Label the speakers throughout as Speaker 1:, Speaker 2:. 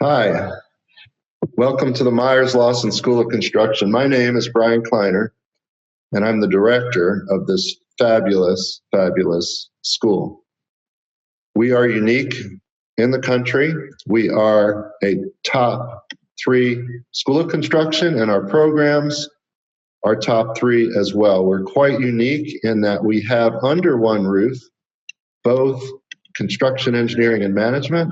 Speaker 1: Hi, welcome to the Myers-Lawson School of Construction. My name is Brian Kleiner, and I'm the director of this fabulous, fabulous school. We are unique in the country. We are a top 3 school of construction, and our programs are top 3 as well. We're quite unique in that we have under one roof both construction engineering and management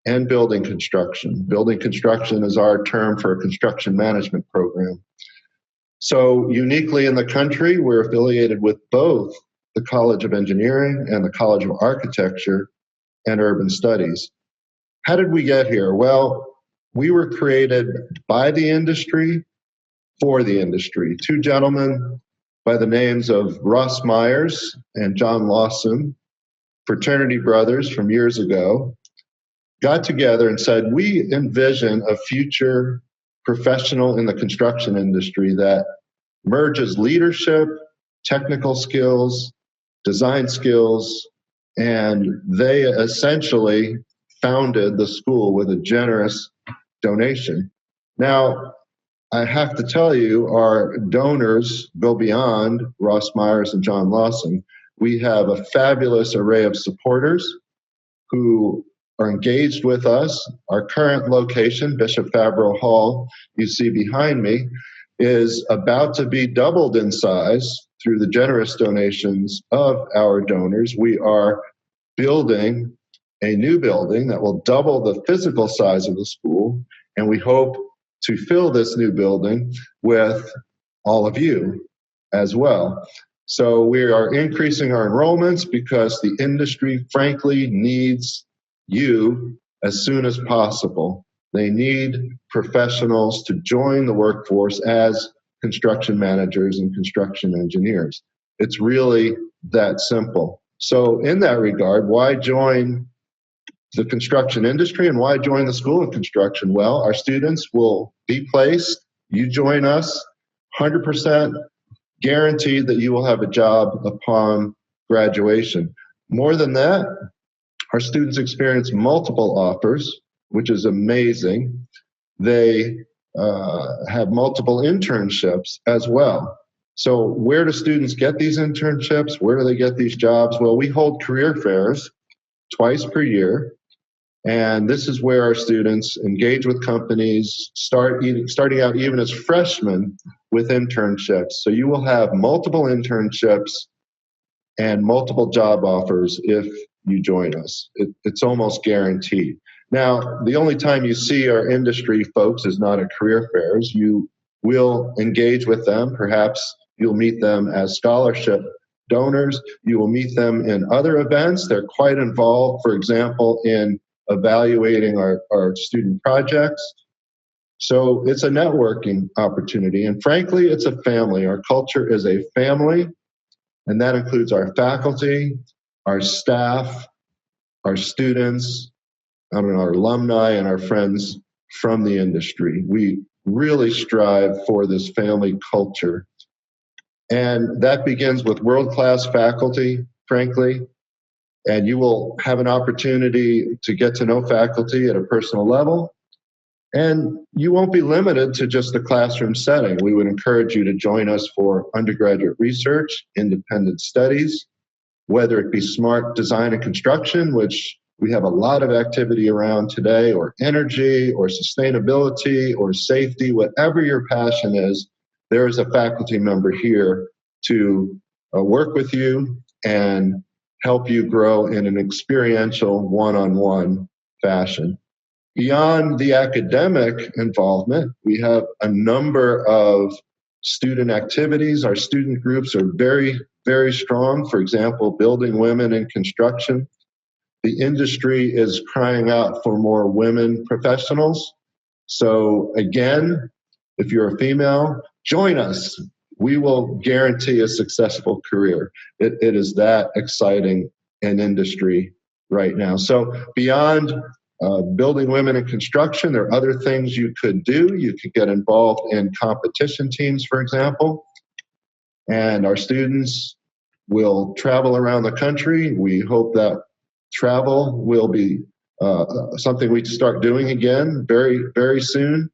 Speaker 1: and building construction. Building construction is our term for a construction management program. So uniquely in the country, we're affiliated with both the College of Engineering and the College of Architecture and Urban Studies. How did we get here? Well, we were created by the industry for the industry. 2 gentlemen by the names of Russ Myers and John Lawson, fraternity brothers from years ago, got together and said, we envision a future professional in the construction industry that merges leadership, technical skills, design skills, and they essentially founded the school with a generous donation. Now, I have to tell you, our donors go beyond Ross Myers and John Lawson. We have a fabulous array of supporters who are engaged with us. Our current location, Bishop Fabro Hall, you see behind me, is about to be doubled in size through the generous donations of our donors. We are building a new building that will double the physical size of the school, and we hope to fill this new building with all of you as well. So we are increasing our enrollments because the industry, frankly, needs you as soon as possible. They need professionals to join the workforce as construction managers and construction engineers. It's really that simple. So in that regard, why join the construction industry and why join the School of Construction? Well, our students will be placed. You join us, 100% guaranteed that you will have a job upon graduation. More than that, our students experience multiple offers, which is amazing. They have multiple internships as well. So where do students get these internships? Where do they get these jobs? Well, we hold career fairs twice per year. And this is where our students engage with companies, starting out even as freshmen with internships. So you will have multiple internships and multiple job offers if you join us. It's almost guaranteed. Now, the only time you see our industry folks is not at career fairs. You will engage with them. Perhaps you'll meet them as scholarship donors. You will meet them in other events. They're quite involved, for example, in evaluating our student projects. So it's a networking opportunity. And frankly, it's a family. Our culture is a family, and that includes our faculty, our staff, our students, our alumni, and our friends from the industry. We really strive for this family culture. And that begins with world-class faculty, frankly. And you will have an opportunity to get to know faculty at a personal level. And you won't be limited to just the classroom setting. We would encourage you to join us for undergraduate research, independent studies, whether it be smart design and construction, which we have a lot of activity around today, or energy, or sustainability, or safety, whatever your passion is, there is a faculty member here to work with you and help you grow in an experiential one-on-one fashion. Beyond the academic involvement, we have a number of student activities. Our student groups are very, very strong. For example, building women in construction. The industry is crying out for more women professionals. So again, if you're a female, join us. We will guarantee a successful career. It is that exciting an industry right now. So beyond building women in construction, there are other things you could do. You could get involved in competition teams, for example. And our students will travel around the country. We hope that travel will be something we start doing again very, very soon.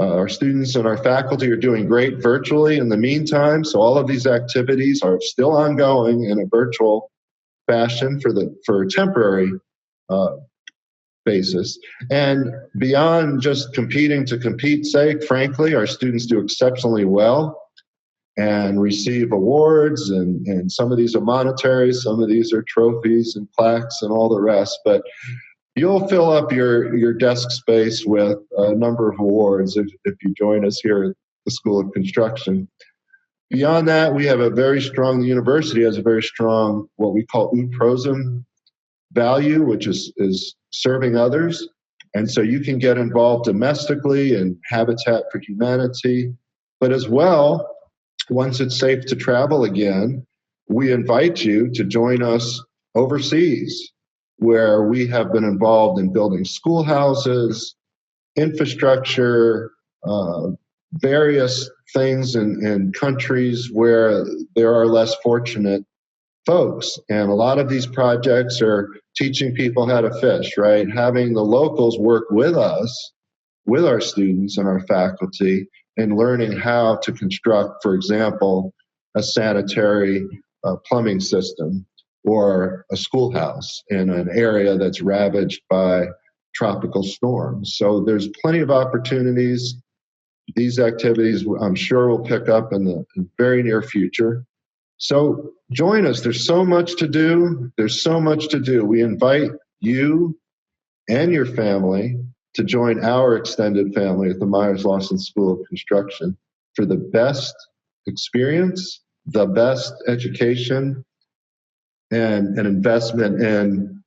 Speaker 1: Our students and our faculty are doing great virtually in the meantime, so all of these activities are still ongoing in a virtual fashion for a temporary basis. And beyond just competing to compete's sake, frankly, our students do exceptionally well and receive awards, and some of these are monetary, some of these are trophies and plaques and all the rest. But you'll fill up your desk space with a number of awards if you join us here at the School of Construction. Beyond that, we have the university has a very strong, what we call UPROSM value, which is serving others. And so you can get involved domestically in Habitat for Humanity, but as well, once it's safe to travel again, we invite you to join us overseas, where we have been involved in building schoolhouses, infrastructure, various things in countries where there are less fortunate folks. And a lot of these projects are teaching people how to fish, right? Having the locals work with us, with our students and our faculty, and learning how to construct, for example, a sanitary plumbing system or a schoolhouse in an area that's ravaged by tropical storms. So there's plenty of opportunities. These activities, I'm sure, will pick up in the very near future. So join us. There's so much to do. There's so much to do. We invite you and your family to join our extended family at the Myers-Lawson School of Construction for the best experience, the best education, and an investment in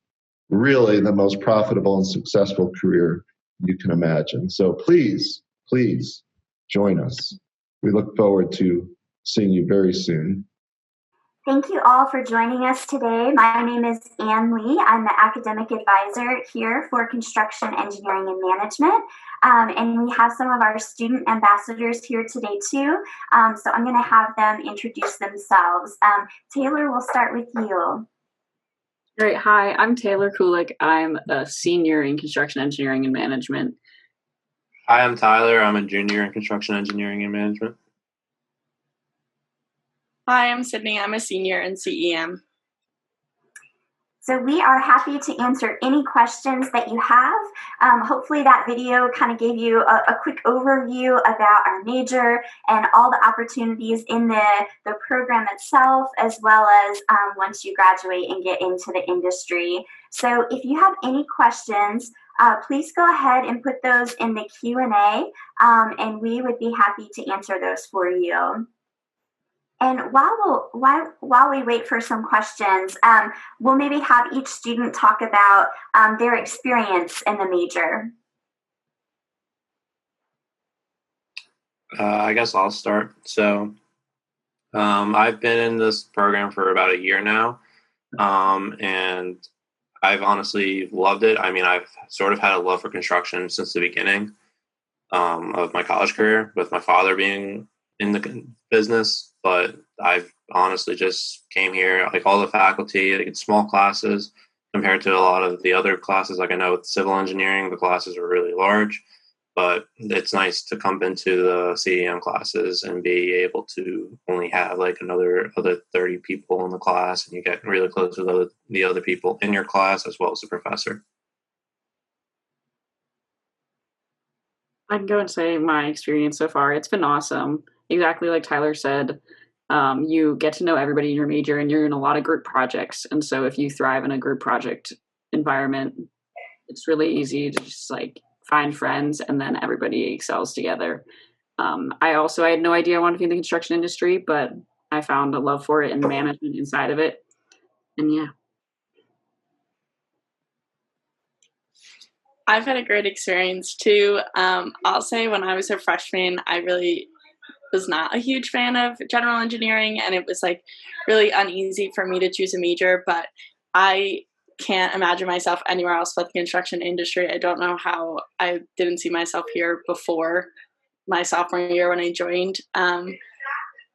Speaker 1: really the most profitable and successful career you can imagine. So please, please join us. We look forward to seeing you very soon.
Speaker 2: Thank you all for joining us today. My name is Ann Lee. I'm the academic advisor here for Construction, Engineering, and Management. And we have some of our student ambassadors here today too. So I'm going to have them introduce themselves. Taylor, we'll start with you.
Speaker 3: Great. Hi, I'm Taylor Kulik. I'm a senior in Construction, Engineering, and Management.
Speaker 4: Hi, I'm Tyler. I'm a junior in Construction, Engineering, and Management.
Speaker 5: Hi, I'm Sydney. I'm a senior in CEM.
Speaker 2: So we are happy to answer any questions that you have. Hopefully that video kind of gave you a quick overview about our major and all the opportunities in the program itself, as well as once you graduate and get into the industry. So if you have any questions, please go ahead and put those in the Q&A, and we would be happy to answer those for you. And while we wait for some questions, we'll maybe have each student talk about their experience in the major.
Speaker 4: I guess I'll start. So I've been in this program for about a year now, and I've honestly loved it. I mean, I've sort of had a love for construction since the beginning of my college career, with my father being in the business. But I've honestly just came here, like all the faculty, like small classes compared to a lot of the other classes. Like I know with civil engineering, the classes are really large, but it's nice to come into the CEM classes and be able to only have like other 30 people in the class, and you get really close with the other people in your class as well as the professor.
Speaker 3: I can go and say my experience so far. It's been awesome. Exactly like Tyler said, you get to know everybody in your major, and you're in a lot of group projects. And so if you thrive in a group project environment, it's really easy to just like find friends, and then everybody excels together. I had no idea I wanted to be in the construction industry, but I found a love for it and the management inside of it. And yeah.
Speaker 5: I've had a great experience too. I'll say when I was a freshman, I really was not a huge fan of general engineering, and it was like really uneasy for me to choose a major, but I can't imagine myself anywhere else but the construction industry. I don't know how I didn't see myself here before my sophomore year when I joined.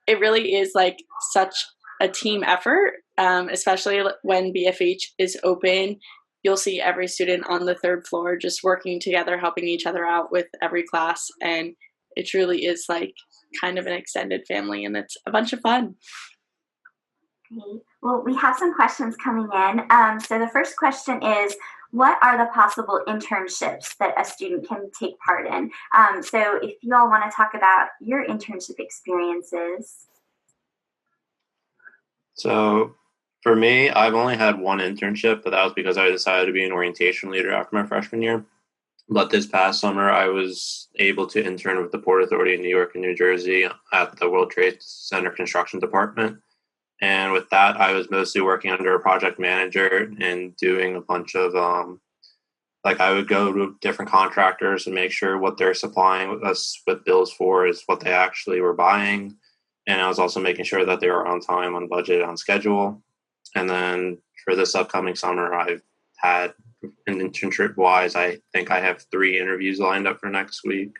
Speaker 5: It really is like such a team effort, especially when BFH is open you'll see every student on the third floor just working together, helping each other out with every class. And it truly is like kind of an extended family, and it's a bunch of fun.
Speaker 2: Great. Well, we have some questions coming in. So the first question is, what are the possible internships that a student can take part in? So if you all want to talk about your internship experiences.
Speaker 4: So for me, I've only had one internship, but that was because I decided to be an orientation leader after my freshman year. But this past summer, I was able to intern with the Port Authority in New York and New Jersey at the World Trade Center construction department. And with that, I was mostly working under a project manager and doing a bunch of, I would go to different contractors and make sure what they're supplying us with bills for is what they actually were buying. And I was also making sure that they were on time, on budget, on schedule. And then for this upcoming summer, I've had an internship-wise, I think I have 3 interviews lined up for next week,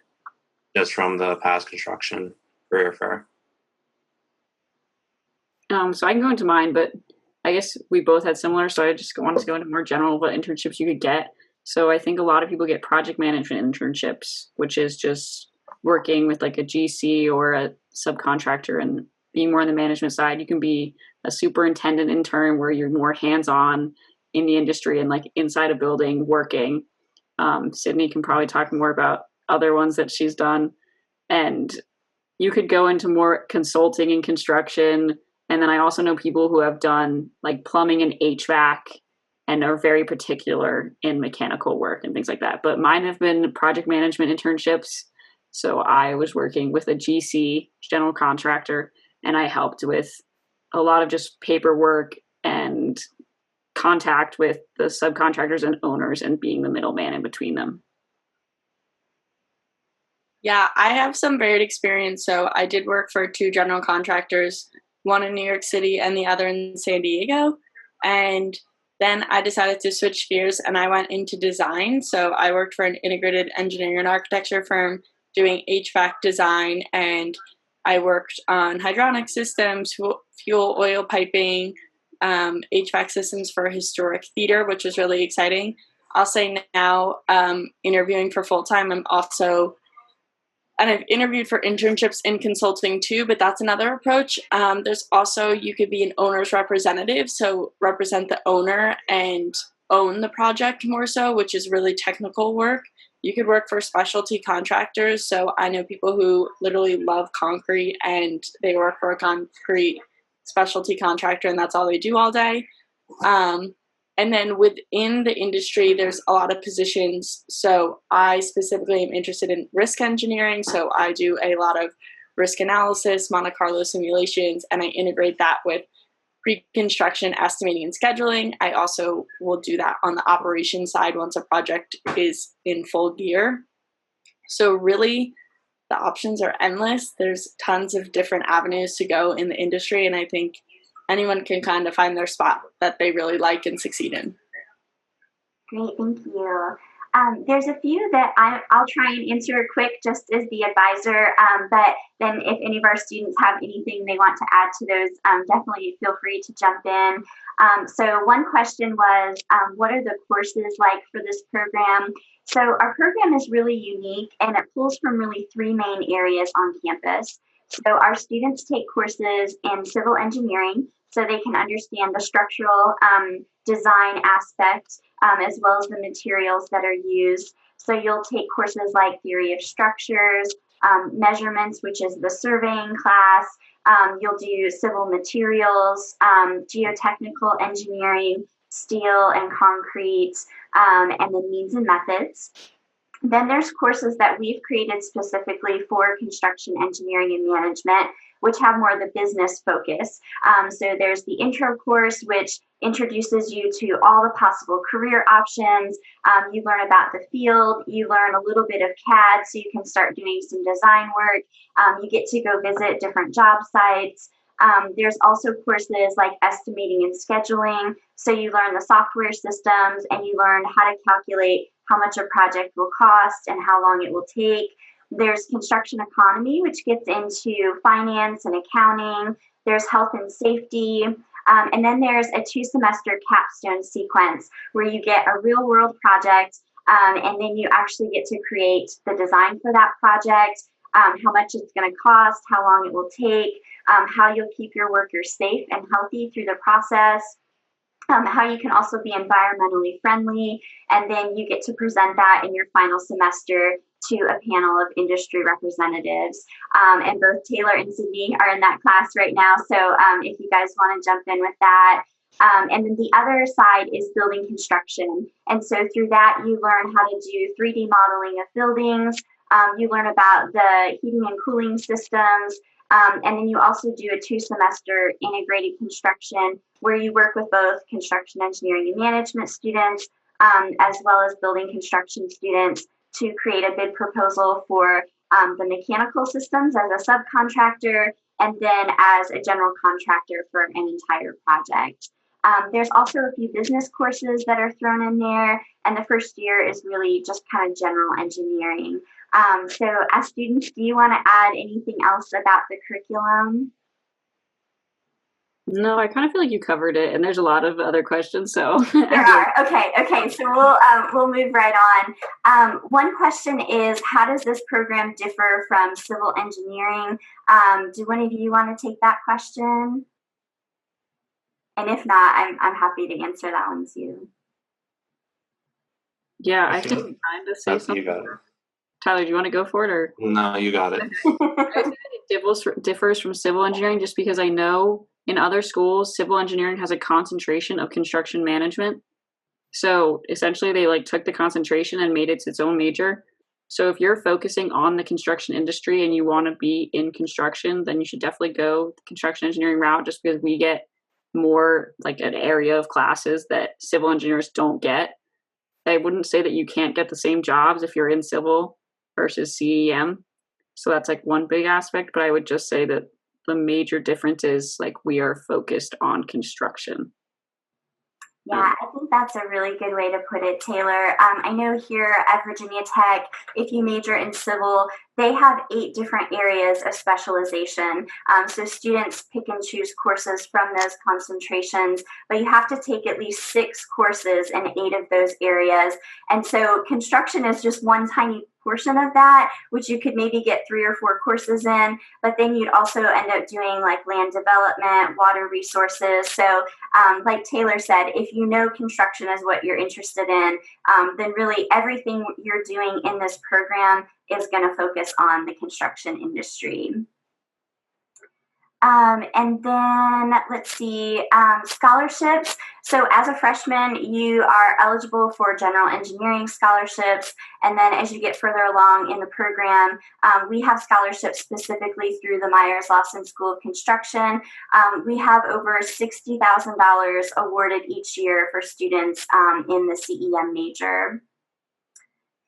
Speaker 4: just from the past construction career fair.
Speaker 3: So I can go into mine, but I guess we both had similar, so I just wanted to go into more general what internships you could get. So I think a lot of people get project management internships, which is just working with like a GC or a subcontractor and being more on the management side. You can be a superintendent intern where you're more hands-on in the industry and like inside a building working. Sydney can probably talk more about other ones that she's done. And you could go into more consulting and construction. And then I also know people who have done like plumbing and HVAC and are very particular in mechanical work and things like that. But mine have been project management internships. So I was working with a GC, general contractor, and I helped with a lot of just paperwork and contact with the subcontractors and owners and being the middleman in between them.
Speaker 5: Yeah, I have some varied experience. So I did work for 2 general contractors, one in New York City and the other in San Diego. And then I decided to switch gears and I went into design. So I worked for an integrated engineering and architecture firm doing HVAC design, and I worked on hydronic systems, fuel oil piping, HVAC systems for a historic theater, which was really exciting. I'll say now, interviewing for full-time, and I've interviewed for internships in consulting too, but that's another approach. There's also, you could be an owner's representative, so represent the owner and own the project more so, which is really technical work. You could work for specialty contractors. So I know people who literally love concrete and they work for a concrete specialty contractor and that's all they do all day. And then within the industry, there's a lot of positions. So I specifically am interested in risk engineering. So I do a lot of risk analysis, Monte Carlo simulations, and I integrate that with pre-construction estimating and scheduling. I also will do that on the operations side once a project is in full gear. So really, the options are endless. There's tons of different avenues to go in the industry, and I think anyone can kind of find their spot that they really like and succeed in.
Speaker 2: Great, thank you. There's a few that I'll try and answer quick just as the advisor, but then if any of our students have anything they want to add to those, definitely feel free to jump in. So one question was, what are the courses like for this program? So our program is really unique and it pulls from really 3 main areas on campus. So our students take courses in civil engineering so they can understand the structural design aspect as well as the materials that are used. So you'll take courses like theory of structures, measurements, which is the surveying class. You'll do civil materials, geotechnical engineering, steel and concrete, and then means and methods. Then there's courses that we've created specifically for construction engineering and management, which have more of the business focus. So there's the intro course, which introduces you to all the possible career options. You learn about the field, you learn a little bit of CAD so you can start doing some design work. You get to go visit different job sites. There's also courses like estimating and scheduling. So you learn the software systems and you learn how to calculate how much a project will cost and how long it will take. There's construction economy, which gets into finance and accounting. There's health and safety. And then there's a 2-semester capstone sequence where you get a real world project, and then you actually get to create the design for that project, how much it's going to cost, how long it will take, how you'll keep your workers safe and healthy through the process, how you can also be environmentally friendly, and then you get to present that in your final semester to a panel of industry representatives. And both Taylor and Sydney are in that class right now, so if you guys want to jump in with that. And then the other side is building construction. And so through that, you learn how to do 3D modeling of buildings. You learn about the heating and cooling systems. And then you also do a 2-semester integrated construction where you work with both construction engineering and management students, as well as building construction students to create a bid proposal for the mechanical systems as a subcontractor, and then as a general contractor for an entire project. There's also a few business courses that are thrown in there, and the first year is really just kind of general engineering. So as students, do you want to add anything else about the curriculum?
Speaker 3: No, I kind of feel like you covered it, and there's a lot of other questions. So
Speaker 2: there are. Okay. So we'll move right on. One question is, how does this program differ from civil engineering? Do one of you want to take that question? And if not, I'm happy to answer that one too.
Speaker 3: Yeah, I can kind of say something. Tyler, do you want to go for it, or?
Speaker 4: No, you got it.
Speaker 3: I think it differs from civil engineering just because I know in other schools, civil engineering has a concentration of construction management. So essentially they took the concentration and made it its own major. So if you're focusing on the construction industry and you want to be in construction, then you should definitely go the construction engineering route, just because we get more an area of classes that civil engineers don't get. I wouldn't say that you can't get the same jobs if you're in civil versus CEM. So that's one big aspect, but I would just say that the major difference is we are focused on construction.
Speaker 2: Yeah, I think that's a really good way to put it, Taylor. I know here at Virginia Tech, if you major in civil, they have 8 different areas of specialization. So students pick and choose courses from those concentrations, but you have to take at least 6 courses in 8 of those areas. And so construction is just one tiny portion of that, which you could maybe get 3 or 4 courses in, but then you'd also end up doing land development, water resources. So like Taylor said, if you know construction is what you're interested in, then really everything you're doing in this program is going to focus on the construction industry. And then let's see, scholarships. So as a freshman, you are eligible for general engineering scholarships. And then as you get further along in the program, we have scholarships specifically through the Myers-Lawson School of Construction. We have over $60,000 awarded each year for students in the CEM major.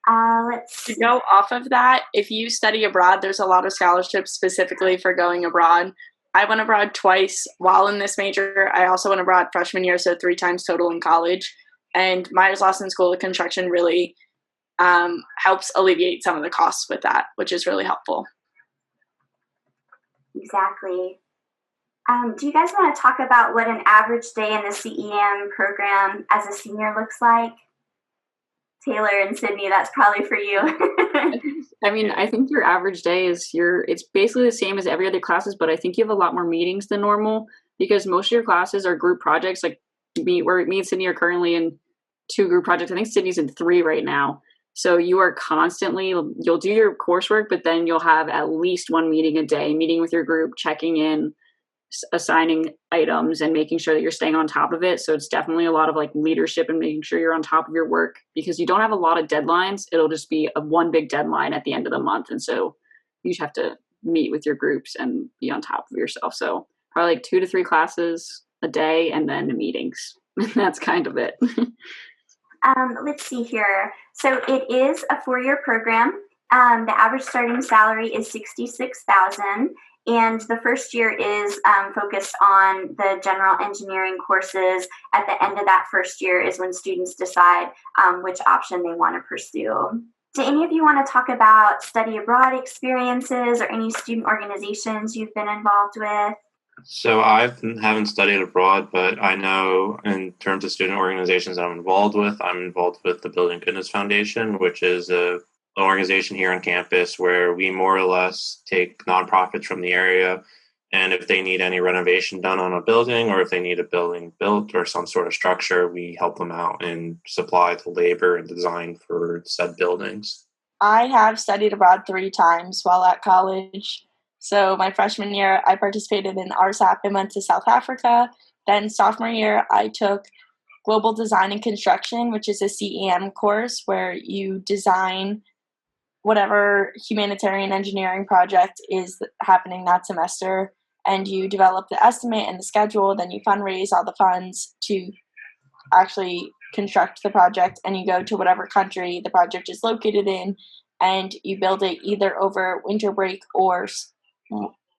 Speaker 5: To go off of that, if you study abroad, there's a lot of scholarships specifically for going abroad. I went abroad twice while in this major. I also went abroad freshman year, so 3 times total in college. And Myers-Lawson School of Construction really helps alleviate some of the costs with that, which is really helpful.
Speaker 2: Exactly. Do you guys want to talk about what an average day in the CEM program as a senior looks like? Taylor and Sydney, that's probably for you.
Speaker 3: I mean, I think your average day is it's basically the same as every other classes, but I think you have a lot more meetings than normal because most of your classes are group projects. Me and Sydney are currently in 2 group projects. I think Sydney's in 3 right now. So you are constantly, you'll do your coursework, but then you'll have at least 1 meeting a day, meeting with your group, checking in, assigning items and making sure that you're staying on top of it. So it's definitely a lot of leadership and making sure you're on top of your work because you don't have a lot of deadlines. It'll just be one big deadline at the end of the month. And so you just have to meet with your groups and be on top of yourself. So probably 2 to 3 classes a day and then meetings. That's kind of it.
Speaker 2: Let's see here. So it is a 4-year program. The average starting salary is $66,000. And the first year is focused on the general engineering courses. At the end of that first year is when students decide which option they want to pursue. Do any of you want to talk about study abroad experiences or any student organizations you've been involved with?
Speaker 4: So I haven't studied abroad, but I know in terms of student organizations I'm involved with the Building Goodness Foundation, which is an organization here on campus where we more or less take nonprofits from the area. And if they need any renovation done on a building, or if they need a building built or some sort of structure, we help them out and supply the labor and design for said buildings.
Speaker 5: I have studied abroad 3 times while at college. So my freshman year, I participated in RSAP and went to South Africa. Then sophomore year, I took Global Design and Construction, which is a CEM course where you design whatever humanitarian engineering project is happening that semester, and you develop the estimate and the schedule. Then you fundraise all the funds to actually construct the project, and you go to whatever country the project is located in, and you build it either over winter break or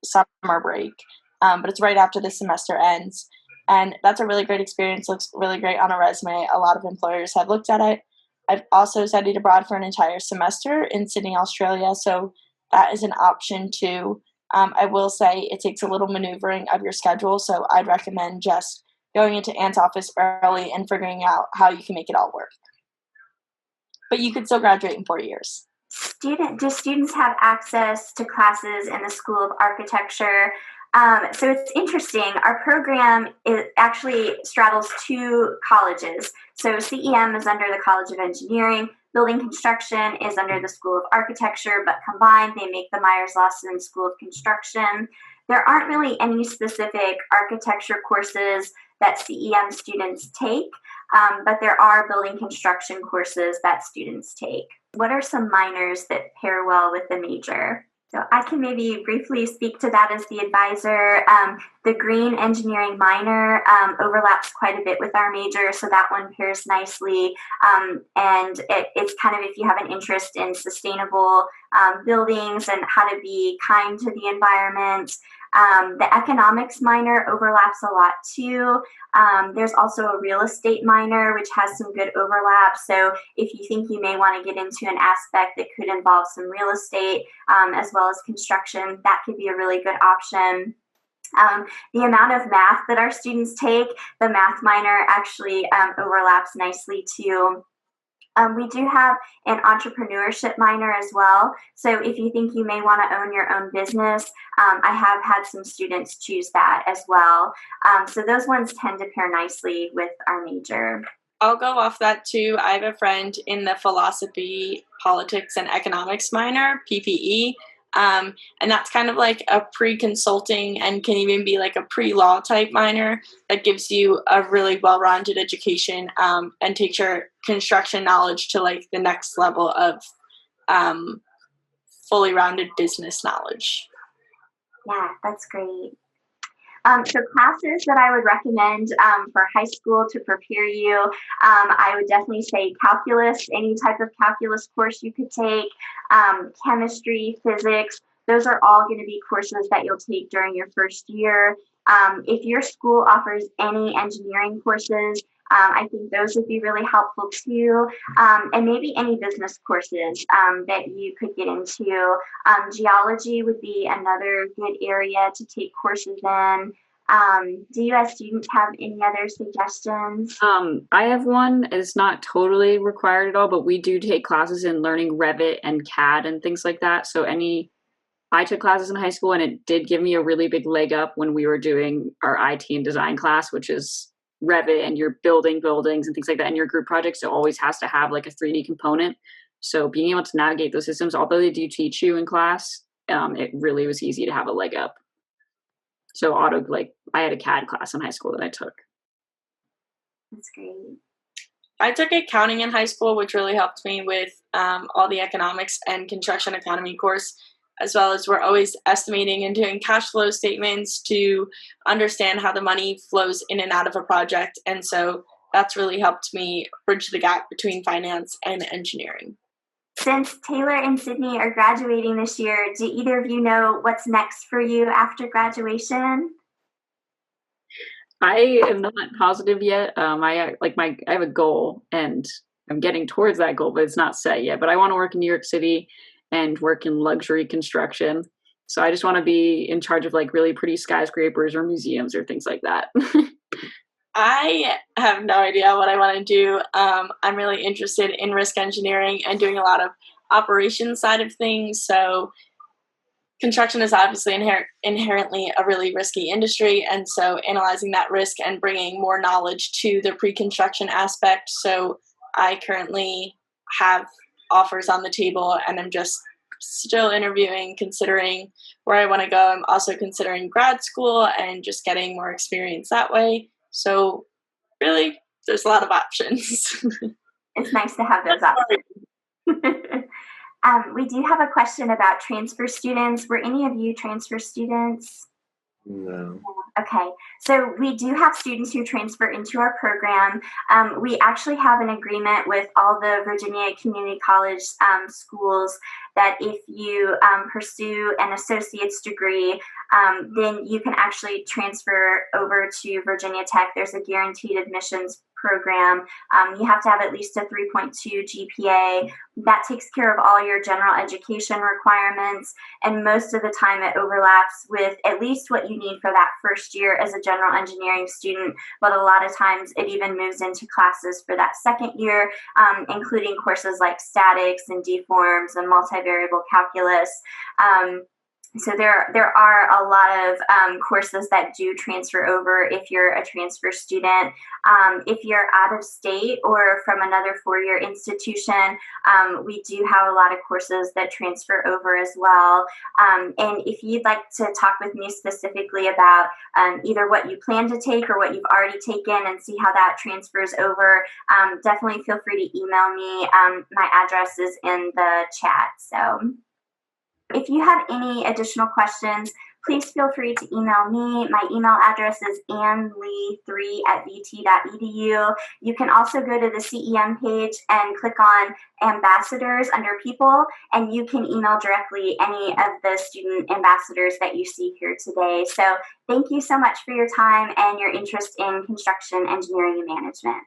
Speaker 5: summer break. But it's right after the semester ends, and that's a really great experience. Looks really great on a resume. A lot of employers have looked at it. I've also studied abroad for an entire semester in Sydney, Australia, so that is an option too. I will say it takes a little maneuvering of your schedule, so I'd recommend just going into Ant's office early and figuring out how you can make it all work. But you could still graduate in 4 years.
Speaker 2: Do students have access to classes in the School of Architecture? So it's interesting. Our program actually straddles 2 colleges. So CEM is under the College of Engineering. Building Construction is under the School of Architecture, but combined they make the Myers-Lawson School of Construction. There aren't really any specific architecture courses that CEM students take, but there are building construction courses that students take. What are some minors that pair well with the major? So I can maybe briefly speak to that as the advisor. The green engineering minor overlaps quite a bit with our major, so that one pairs nicely. And it's kind of if you have an interest in sustainable buildings and how to be kind to the environment. The economics minor overlaps a lot too. There's also a real estate minor, which has some good overlap. So if you think you may want to get into an aspect that could involve some real estate as well as construction, that could be a really good option. The amount of math that our students take, the math minor actually overlaps nicely too. We do have an entrepreneurship minor as well. So if you think you may want to own your own business, I have had some students choose that as well. So those ones tend to pair nicely with our major.
Speaker 5: I'll go off that too. I have a friend in the philosophy, politics, and economics minor, PPE. And that's kind of like a pre-consulting and can even be like a pre-law type minor that gives you a really well-rounded education and takes your construction knowledge to like the next level of fully rounded business knowledge.
Speaker 2: Yeah, that's great. So classes that I would recommend for high school to prepare you, I would definitely say calculus, any type of calculus course you could take, chemistry, physics. Those are all going to be courses that you'll take during your first year. If your school offers any engineering courses, I think those would be really helpful too. And maybe any business courses that you could get into. Geology would be another good area to take courses in. Do you as students have any other suggestions?
Speaker 3: I have one. It's not totally required at all, but we do take classes in learning Revit and CAD and things like that. So I took classes in high school, and it did give me a really big leg up when we were doing our IT and design class, which is Revit, and you're building buildings and things like that. And your group projects, it always has to have like a 3D component. So being able to navigate those systems, although they do teach you in class, it really was easy to have a leg up. So I had a CAD class in high school that I took.
Speaker 2: That's great.
Speaker 5: I took accounting in high school, which really helped me with all the economics and construction economy course, as well as we're always estimating and doing cash flow statements to understand how the money flows in and out of a project. And so that's really helped me bridge the gap between finance and engineering.
Speaker 2: Since Taylor and Sydney are graduating this year, do either of you know what's next for you after graduation?
Speaker 3: I am not positive yet. I have a goal, and I'm getting towards that goal, but it's not set yet. But I want to work in New York City and work in luxury construction. So I just want to be in charge of like really pretty skyscrapers or museums or things like that.
Speaker 5: I have no idea what I want to do. I'm really interested in risk engineering and doing a lot of operations side of things. So construction is obviously inherently a really risky industry. And so analyzing that risk and bringing more knowledge to the pre-construction aspect. So I currently have offers on the table and I'm just still interviewing, considering where I want to go. I'm also considering grad school and just getting more experience that way. So really, there's a lot of options.
Speaker 2: It's nice to have those options. We do have a question about transfer students. Were any of you transfer students?
Speaker 4: No.
Speaker 2: Okay, so we do have students who transfer into our program. We actually have an agreement with all the Virginia Community College schools that if you pursue an associate's degree, then you can actually transfer over to Virginia Tech. There's a guaranteed admissions program. You have to have at least a 3.2 GPA. That takes care of all your general education requirements, and most of the time it overlaps with at least what you need for that first year as a general engineering student, but a lot of times it even moves into classes for that second year, including courses like statics and deforms and multivariable calculus. So there are a lot of courses that do transfer over if you're a transfer student. If you're out of state or from another four-year institution, we do have a lot of courses that transfer over as well. And if you'd like to talk with me specifically about either what you plan to take or what you've already taken and see how that transfers over, definitely feel free to email me. My address is in the chat. So if you have any additional questions, please feel free to email me. My email address is annlee3@vt.edu. You can also go to the CEM page and click on ambassadors under people, and you can email directly any of the student ambassadors that you see here today. So thank you so much for your time and your interest in construction, engineering, and management.